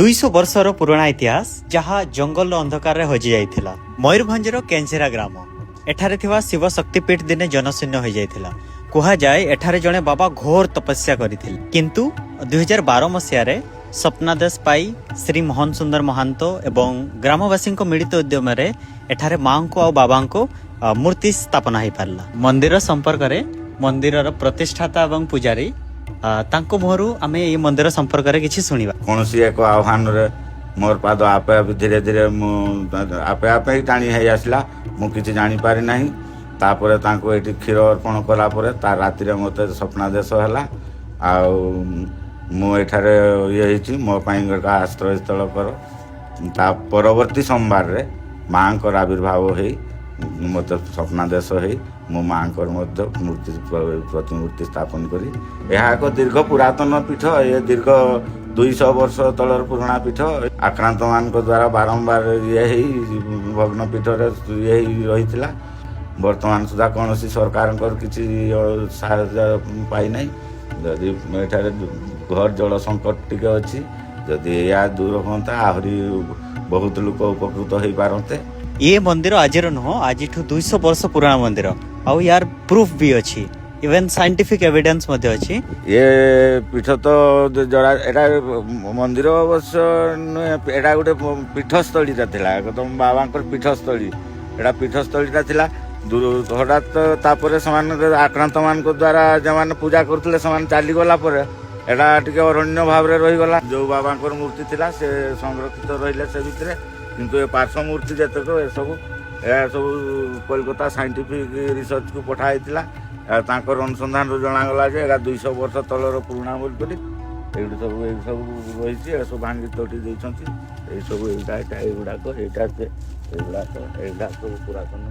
200 ବର୍ଷର ପୁରୁଣା ଇତିହାସ ଯାହା ଜଙ୍ଗଲ ଅନ୍ଧକାରରେ ହଜି ଯାଇଥିଲା। ମୟୂରଭଞ୍ଜର କେଞ୍ଜେରା ଗ୍ରାମ। ଏଠାରେ ଥିବା ଶିବ ଶକ୍ତିପୀଠ ଦିନେ ଜନଶୂନ୍ୟ ହୋଇଯାଇଥିଲା। କୁହାଯାଏ ଏଠାରେ ଜଣେ ବାବା ଘୋର ତପସ୍ୟା କରିଥିଲେ, କିନ୍ତୁ 2012 ମସିହାରେ ସ୍ୱପ୍ନାଦେଶ ପାଇ ଶ୍ରୀ ମୋହନ ସୁନ୍ଦର ମହାନ୍ତ ଏବଂ ଗ୍ରାମବାସୀଙ୍କ ମିଳିତ ଉଦ୍ୟମରେ ଏଠାରେ ମାଙ୍କୁ ଆଉ ବାବାଙ୍କୁ ମୂର୍ତ୍ତି ସ୍ଥାପନା ହୋଇପାରିଲା। ମନ୍ଦିର ସମ୍ପର୍କରେ ମନ୍ଦିରର ପ୍ରତିଷ୍ଠାତା ଏବଂ ପୂଜାରୀ ତାଙ୍କ ମୁହଁରୁ ଆମେ ଏଇ ମନ୍ଦିର ସମ୍ପର୍କରେ କିଛି ଶୁଣିବା। କୌଣସି ଏକ ଆହ୍ୱାନରେ ମୋର ପାଦ ଆପେ ଆପେ ଧୀରେ ଧୀରେ ମୁଁ ଆପେ ଆପେ ହିଁ ଟାଣି ହେଇ ଆସିଲା। ମୁଁ କିଛି ଜାଣିପାରି ନାହିଁ। ତାପରେ ତାଙ୍କୁ ଏଠି କ୍ଷୀର ଅର୍ପଣ କଲା ପରେ ତା ରାତିରେ ମୋତେ ସ୍ୱପ୍ନାଦେଶ ହେଲା। ଆଉ ମୁଁ ଏଠାରେ ହେଇଛି, ମୋ ପାଇଁ ଏକ ଆଶ୍ରୟସ୍ଥଳ କର। ତା ପରବର୍ତ୍ତୀ ସୋମବାରରେ ମାଆଙ୍କର ଆବିର୍ଭାବ ହେଇ ମୋତେ ସ୍ୱପ୍ନାଦେଶ ହେଇ ମୁଁ ମାଆଙ୍କର ମଧ୍ୟ ପ୍ରତିମୂର୍ତ୍ତି ସ୍ଥାପନ କରି, ଏହା ଏକ ଦୀର୍ଘ ପୁରାତନ ପୀଠ। ଏ ଦୀର୍ଘ 200 ବର୍ଷ ତଳର ପୁରୁଣା ପୀଠ। ଆକ୍ରାନ୍ତ ମାନଙ୍କ ଦ୍ୱାରା ବାରମ୍ବାର ହେଇ ଭଗ୍ନ ପୀଠରେ ହେଇ ରହିଥିଲା। ବର୍ତ୍ତମାନ ସୁଦ୍ଧା କୌଣସି ସରକାରଙ୍କର କିଛି ସାହାଯ୍ୟ ପାଇନାହିଁ। ଯଦି ଏଠାରେ ଘର ଜଳ ସଙ୍କଟ ଟିକେ ଅଛି, ଯଦି ଏହା ଦୂର ହୁଅନ୍ତା ଆହୁରି ବହୁତ ଲୋକ ଉପକୃତ ହେଇପାରନ୍ତେ। ଏ ମନ୍ଦିର ଆଜିର ନୁହଁ, ଆଜିଠୁ 200 ବର୍ଷ ପୁରୁଣା ମନ୍ଦିର। ଆଉ ୟାର ପ୍ରୁଫ୍ ବି ଅଛି, ଇଭେନ୍ ସାଇଣ୍ଟିଫିକ୍ ଏଭିଡେନ୍ସ ମଧ୍ୟ ଅଛି। ଏ ପୀଠ ତ ଜରା ଏଟା ମନ୍ଦିର ଅବଶ୍ୟ ନୁହେଁ, ଏଟା ଗୋଟେ ପୀଠସ୍ଥଳୀଟା ଥିଲା। ତମ ବାବାଙ୍କର ପୀଠସ୍ଥଳୀ, ଏଟା ପୀଠସ୍ଥଳୀଟା ଥିଲା। ହଠାତ୍ ତାପରେ ସେମାନଙ୍କ ଆକ୍ରାନ୍ତ ମାନଙ୍କ ଦ୍ୱାରା ଯେଉଁମାନେ ପୂଜା କରୁଥିଲେ ସେମାନେ ଚାଲିଗଲା ପରେ ଏଟା ଟିକେ ଅରଣ୍ୟ ଭାବରେ ରହିଗଲା। ଯୋଉ ବାବାଙ୍କର ମୂର୍ତ୍ତି ଥିଲା ସେ ସଂରକ୍ଷିତ ରହିଲେ ସେ ଭିତରେ, କିନ୍ତୁ ଏ ପାର୍ଶ୍ୱ ମୂର୍ତ୍ତି ଯେତେକ ଏହା ସବୁ କୋଲକାତା ସାଇଣ୍ଟିଫିକ୍ ରିସର୍ଚ୍ଚକୁ ପଠା ହେଇଥିଲା। ତାଙ୍କର ଅନୁସନ୍ଧାନରୁ ଜଣାଗଲା ଯେ ଏଇଟା 200 ବର୍ଷ ତଳର ପୁରୁଣା ବୋଲିକରି ଏଇଠି ସବୁ ରହିଛି। ଏସବୁ ଭାଙ୍ଗି ତୋଟି ଦେଇଛନ୍ତି। ଏଇଗୁଡ଼ାକ ସବୁ ପୁରାତନ।